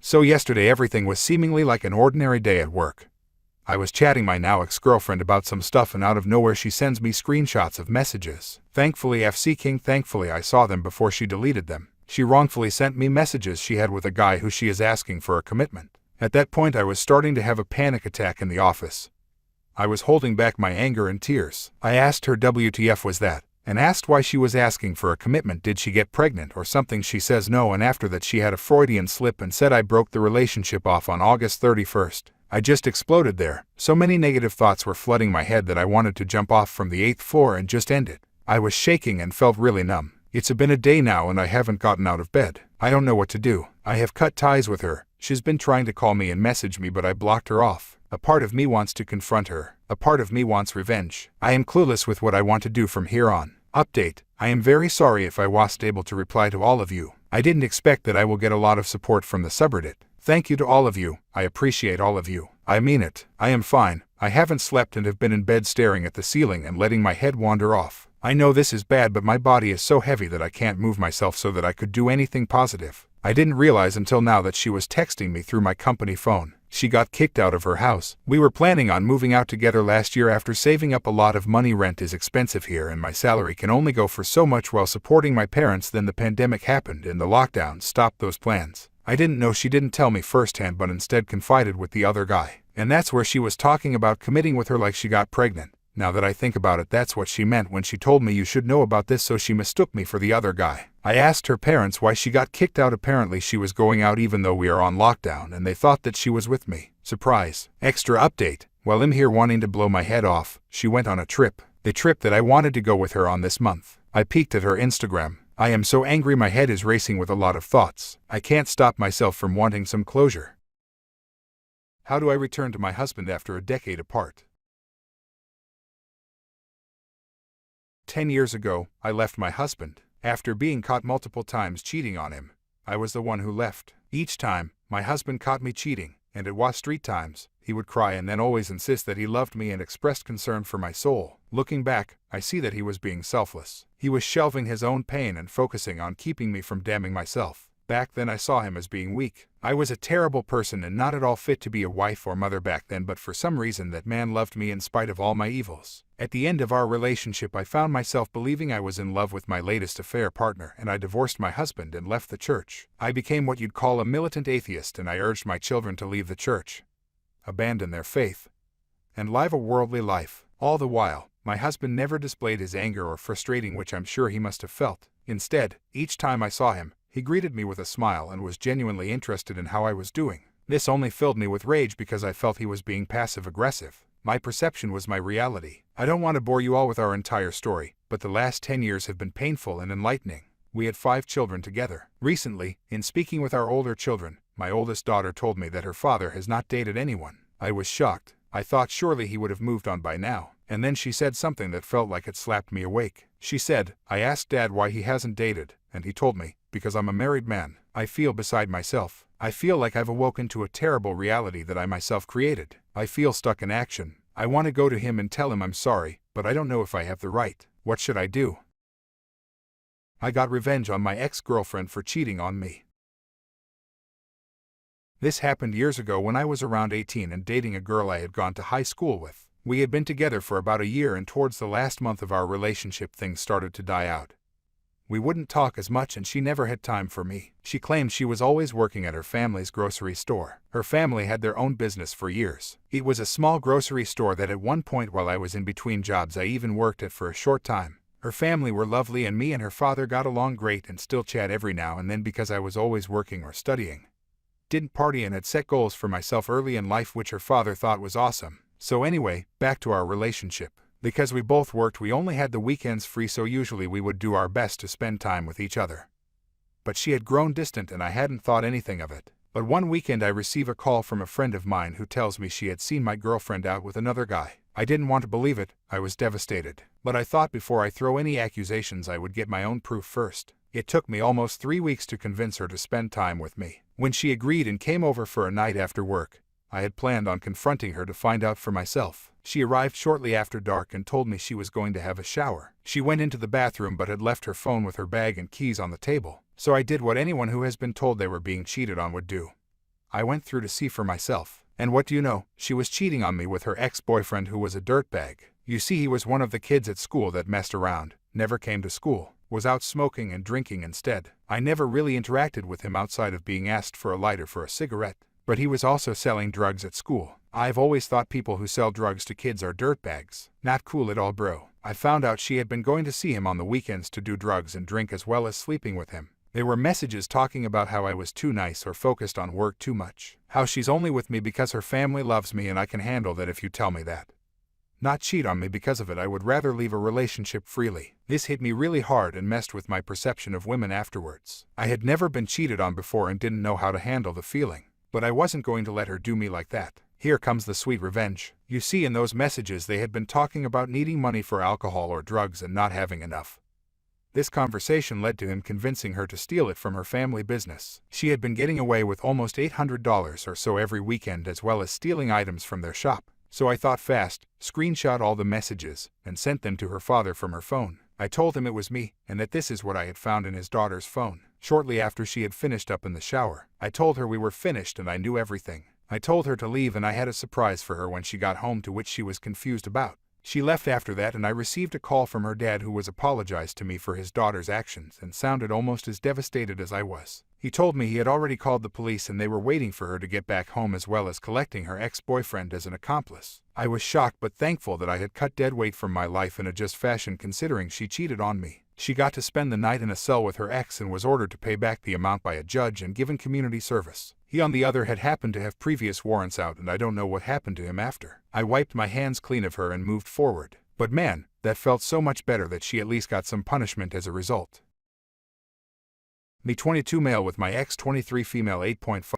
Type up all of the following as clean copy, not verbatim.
So yesterday everything was seemingly like an ordinary day at work. I was chatting my now ex-girlfriend about some stuff and out of nowhere she sends me screenshots of messages. Thankfully I saw them before she deleted them. She wrongfully sent me messages she had with a guy who she is asking for a commitment. At that point I was starting to have a panic attack in the office. I was holding back my anger and tears. I asked her WTF was that, and asked why she was asking for a commitment. Did she get pregnant or something? She says no, and after that she had a Freudian slip and said I broke the relationship off on August 31st. I just exploded there. So many negative thoughts were flooding my head that I wanted to jump off from the 8th floor and just end it. I was shaking and felt really numb. It's been a day now and I haven't gotten out of bed. I don't know what to do. I have cut ties with her. She's been trying to call me and message me, but I blocked her off. A part of me wants to confront her. A part of me wants revenge. I am clueless with what I want to do from here on. Update: I am very sorry if I wasn't able to reply to all of you. I didn't expect that I will get a lot of support from the subreddit. Thank you to all of you. I appreciate all of you. I mean it. I am fine. I haven't slept and have been in bed staring at the ceiling and letting my head wander off. I know this is bad, but my body is so heavy that I can't move myself so that I could do anything positive. I didn't realize until now that she was texting me through my company phone. She got kicked out of her house. We were planning on moving out together last year after saving up a lot of money. Rent is expensive here and my salary can only go for so much while supporting my parents. Then the pandemic happened and the lockdown stopped those plans. I didn't know. She didn't tell me firsthand, but instead confided with the other guy. And that's where she was talking about committing with her like she got pregnant. Now that I think about it, that's what she meant when she told me you should know about this, so she mistook me for the other guy. I asked her parents why she got kicked out. Apparently she was going out even though we are on lockdown and they thought that she was with me. Surprise. Extra update: while I'm here wanting to blow my head off, she went on a trip. The trip that I wanted to go with her on this month. I peeked at her Instagram. I am so angry, my head is racing with a lot of thoughts. I can't stop myself from wanting some closure. How do I return to my husband after a decade apart? 10 years ago, I left my husband. After being caught multiple times cheating on him, I was the one who left. Each time, my husband caught me cheating, and it was street times. He would cry and then always insist that he loved me and expressed concern for my soul. Looking back, I see that he was being selfless. He was shelving his own pain and focusing on keeping me from damning myself. Back then I saw him as being weak. I was a terrible person and not at all fit to be a wife or mother back then, but for some reason that man loved me in spite of all my evils. At the end of our relationship, I found myself believing I was in love with my latest affair partner, and I divorced my husband and left the church. I became what you'd call a militant atheist, and I urged my children to leave the church, abandon their faith, and live a worldly life. All the while, my husband never displayed his anger or frustration, which I'm sure he must have felt. Instead, each time I saw him, he greeted me with a smile and was genuinely interested in how I was doing. This only filled me with rage because I felt he was being passive-aggressive. My perception was my reality. I don't want to bore you all with our entire story, but the last 10 years have been painful and enlightening. We had 5 children together. Recently, in speaking with our older children, my oldest daughter told me that her father has not dated anyone. I was shocked. I thought surely he would have moved on by now. And then she said something that felt like it slapped me awake. She said, "I asked Dad why he hasn't dated, and he told me, because I'm a married man." I feel beside myself. I feel like I've awoken to a terrible reality that I myself created. I feel stuck in action. I want to go to him and tell him I'm sorry, but I don't know if I have the right. What should I do? I got revenge on my ex-girlfriend for cheating on me. This happened years ago when I was around 18 and dating a girl I had gone to high school with. We had been together for about a year, and towards the last month of our relationship things started to die out. We wouldn't talk as much and she never had time for me. She claimed she was always working at her family's grocery store. Her family had their own business for years. It was a small grocery store that at one point while I was in between jobs I even worked at for a short time. Her family were lovely and me and her father got along great and still chat every now and then because I was always working or studying. Didn't party and had set goals for myself early in life, which her father thought was awesome. So anyway, back to our relationship. Because we both worked, we only had the weekends free, so usually we would do our best to spend time with each other. But she had grown distant and I hadn't thought anything of it. But one weekend I receive a call from a friend of mine who tells me she had seen my girlfriend out with another guy. I didn't want to believe it. I was devastated. But I thought before I throw any accusations I would get my own proof first. It took me almost 3 weeks to convince her to spend time with me. When she agreed and came over for a night after work, I had planned on confronting her to find out for myself. She arrived shortly after dark and told me she was going to have a shower. She went into the bathroom but had left her phone with her bag and keys on the table. So I did what anyone who has been told they were being cheated on would do. I went through to see for myself. And what do you know? She was cheating on me with her ex-boyfriend who was a dirtbag. You see, he was one of the kids at school that messed around, never came to school, was out smoking and drinking instead. I never really interacted with him outside of being asked for a lighter for a cigarette. But he was also selling drugs at school. I've always thought people who sell drugs to kids are dirtbags. Not cool at all, bro. I found out she had been going to see him on the weekends to do drugs and drink as well as sleeping with him. There were messages talking about how I was too nice or focused on work too much. How she's only with me because her family loves me and I can handle that if you tell me that. Not cheat on me because of it. I would rather leave a relationship freely. This hit me really hard and messed with my perception of women afterwards. I had never been cheated on before and didn't know how to handle the feeling. But I wasn't going to let her do me like that. Here comes the sweet revenge. You see, in those messages they had been talking about needing money for alcohol or drugs and not having enough. This conversation led to him convincing her to steal it from her family business. She had been getting away with almost $800 or so every weekend, as well as stealing items from their shop. So I thought fast, screenshot all the messages, and sent them to her father from her phone. I told him it was me, and that this is what I had found in his daughter's phone. Shortly after she had finished up in the shower, I told her we were finished and I knew everything. I told her to leave and I had a surprise for her when she got home, to which she was confused about. She left after that and I received a call from her dad, who was apologized to me for his daughter's actions and sounded almost as devastated as I was. He told me he had already called the police and they were waiting for her to get back home, as well as collecting her ex-boyfriend as an accomplice. I was shocked but thankful that I had cut dead weight from my life in a just fashion, considering she cheated on me. She got to spend the night in a cell with her ex and was ordered to pay back the amount by a judge and given community service. He, on the other, had happened to have previous warrants out, and I don't know what happened to him after. I wiped my hands clean of her and moved forward. But man, that felt so much better that she at least got some punishment as a result. Me 22 male with my ex 23 female 8.5.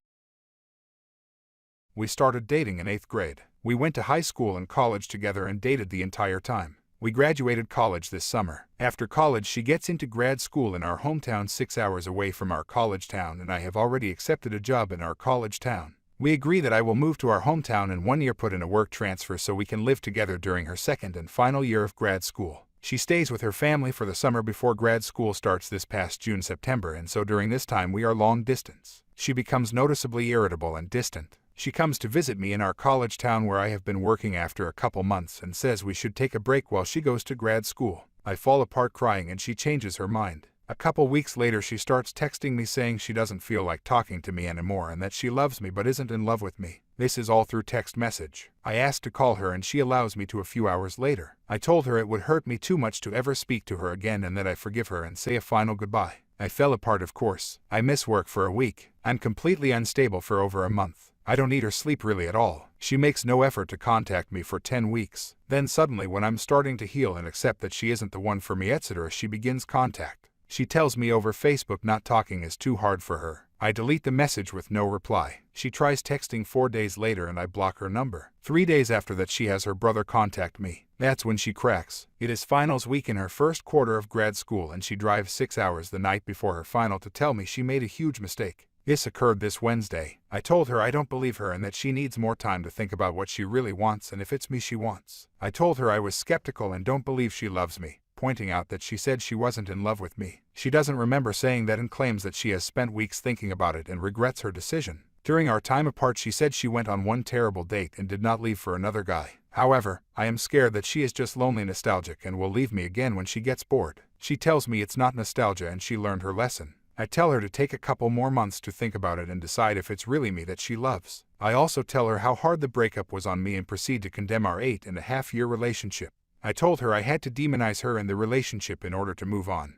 We started dating in 8th grade. We went to high school and college together and dated the entire time. We graduated college this summer. After college, she gets into grad school in our hometown 6 hours away from our college town, and I have already accepted a job in our college town. We agree that I will move to our hometown in 1 year, put in a work transfer so we can live together during her second and final year of grad school. She stays with her family for the summer before grad school starts this past June-September, and so during this time we are long distance. She becomes noticeably irritable and distant. She comes to visit me in our college town where I have been working after a couple months and says we should take a break while she goes to grad school. I fall apart crying and she changes her mind. A couple weeks later she starts texting me saying she doesn't feel like talking to me anymore and that she loves me but isn't in love with me. This is all through text message. I asked to call her and she allows me to a few hours later. I told her it would hurt me too much to ever speak to her again and that I forgive her and say a final goodbye. I fell apart, of course. I miss work for a week. I'm completely unstable for over a month. I don't eat or sleep really at all. She makes no effort to contact me for 10 weeks. Then suddenly, when I'm starting to heal and accept that she isn't the one for me, etc., she begins contact. She tells me over Facebook not talking is too hard for her. I delete the message with no reply. She tries texting 4 days later and I block her number. 3 days after that she has her brother contact me. That's when she cracks. It is finals week in her first quarter of grad school and she drives 6 hours the night before her final to tell me she made a huge mistake. This occurred this Wednesday. I told her I don't believe her and that she needs more time to think about what she really wants and if it's me she wants. I told her I was skeptical and don't believe she loves me, pointing out that she said she wasn't in love with me. She doesn't remember saying that and claims that she has spent weeks thinking about it and regrets her decision. During our time apart she said she went on one terrible date and did not leave for another guy. However, I am scared that she is just lonely nostalgic and will leave me again when she gets bored. She tells me it's not nostalgia and she learned her lesson. I tell her to take a couple more months to think about it and decide if it's really me that she loves. I also tell her how hard the breakup was on me and proceed to condemn our 8.5-year relationship. I told her I had to demonize her and the relationship in order to move on,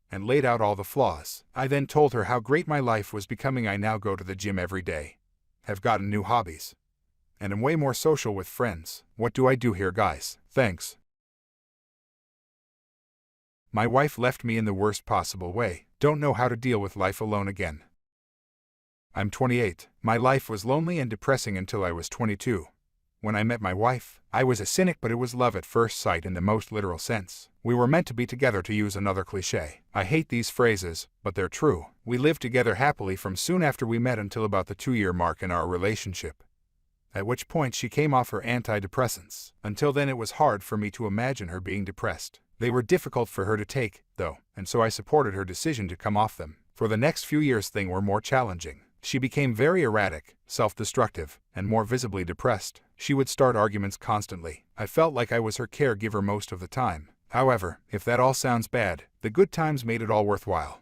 and laid out all the flaws. I then told her how great my life was becoming. I now go to the gym every day, have gotten new hobbies, and am way more social with friends. What do I do here, guys? Thanks. My wife left me in the worst possible way. Don't know how to deal with life alone again. I'm 28. My life was lonely and depressing until I was 22. When I met my wife, I was a cynic, but it was love at first sight in the most literal sense. We were meant to be together, to use another cliche. I hate these phrases, but they're true. We lived together happily from soon after we met until about the 2-year mark in our relationship, at which point she came off her antidepressants. Until then it was hard for me to imagine her being depressed. They were difficult for her to take, though, and so I supported her decision to come off them. For the next few years things were more challenging. She became very erratic, self-destructive, and more visibly depressed. She would start arguments constantly. I felt like I was her caregiver most of the time. However, if that all sounds bad, the good times made it all worthwhile.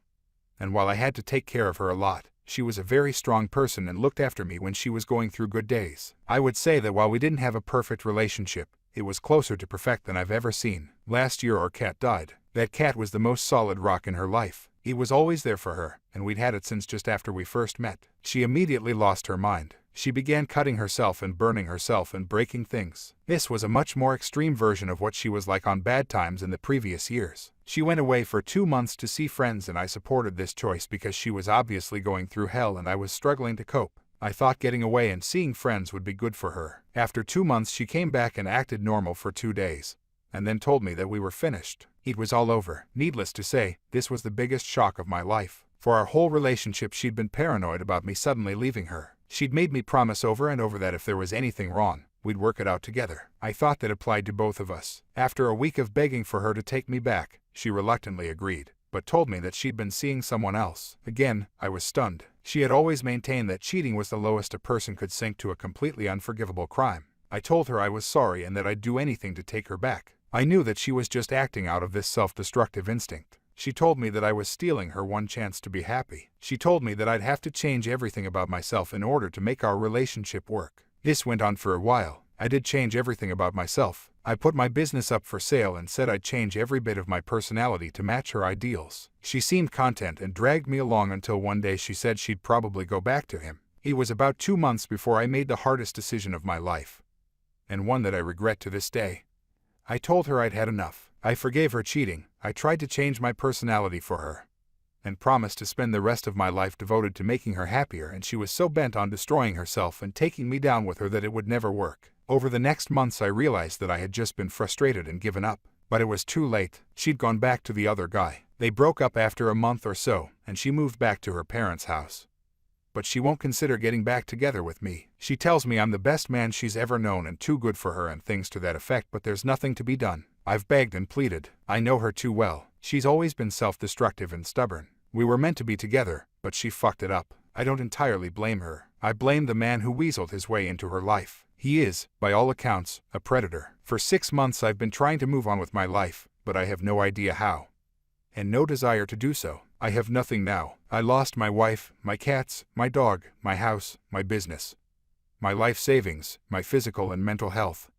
And while I had to take care of her a lot, she was a very strong person and looked after me when she was going through good days. I would say that while we didn't have a perfect relationship, it was closer to perfect than I've ever seen. Last year our cat died. That cat was the most solid rock in her life. He was always there for her, and we'd had it since just after we first met. She immediately lost her mind. She began cutting herself and burning herself and breaking things. This was a much more extreme version of what she was like on bad times in the previous years. She went away for 2 months to see friends, and I supported this choice because she was obviously going through hell and I was struggling to cope. I thought getting away and seeing friends would be good for her. After 2 months she came back and acted normal for 2 days, and then told me that we were finished. It was all over. Needless to say, this was the biggest shock of my life. For our whole relationship she'd been paranoid about me suddenly leaving her. She'd made me promise over and over that if there was anything wrong, we'd work it out together. I thought that applied to both of us. After a week of begging for her to take me back, she reluctantly agreed, but told me that she'd been seeing someone else. Again, I was stunned. She had always maintained that cheating was the lowest a person could sink to, a completely unforgivable crime. I told her I was sorry and that I'd do anything to take her back. I knew that she was just acting out of this self-destructive instinct. She told me that I was stealing her one chance to be happy. She told me that I'd have to change everything about myself in order to make our relationship work. This went on for a while. I did change everything about myself. I put my business up for sale and said I'd change every bit of my personality to match her ideals. She seemed content and dragged me along until one day she said she'd probably go back to him. It was about 2 months before I made the hardest decision of my life, and one that I regret to this day. I told her I'd had enough. I forgave her cheating. I tried to change my personality for her, and promised to spend the rest of my life devoted to making her happier, and she was so bent on destroying herself and taking me down with her that it would never work. Over the next months I realized that I had just been frustrated and given up. But it was too late. She'd gone back to the other guy. They broke up after a month or so, and she moved back to her parents' house. But she won't consider getting back together with me. She tells me I'm the best man she's ever known and too good for her and things to that effect, but there's nothing to be done. I've begged and pleaded. I know her too well. She's always been self-destructive and stubborn. We were meant to be together, but she fucked it up. I don't entirely blame her. I blame the man who weaseled his way into her life. He is, by all accounts, a predator. For 6 months I've been trying to move on with my life, but I have no idea how, and no desire to do so. I have nothing now. I lost my wife, my cats, my dog, my house, my business, my life savings, my physical and mental health,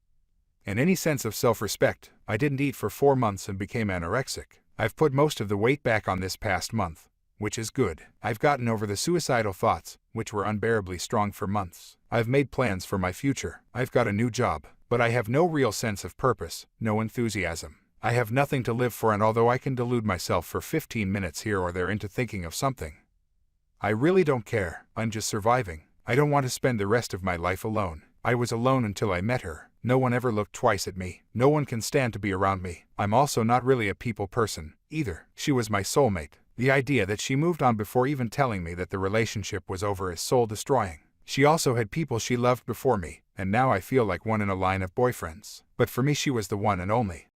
and any sense of self-respect. I didn't eat for 4 months and became anorexic. I've put most of the weight back on this past month, which is good. I've gotten over the suicidal thoughts, which were unbearably strong for months. I've made plans for my future. I've got a new job, but I have no real sense of purpose, no enthusiasm. I have nothing to live for, and although I can delude myself for 15 minutes here or there into thinking of something, I really don't care. I'm just surviving. I don't want to spend the rest of my life alone. I was alone until I met her. No one ever looked twice at me. No one can stand to be around me. I'm also not really a people person, either. She was my soulmate. The idea that she moved on before even telling me that the relationship was over is soul-destroying. She also had people she loved before me, and now I feel like one in a line of boyfriends. But for me she was the one and only.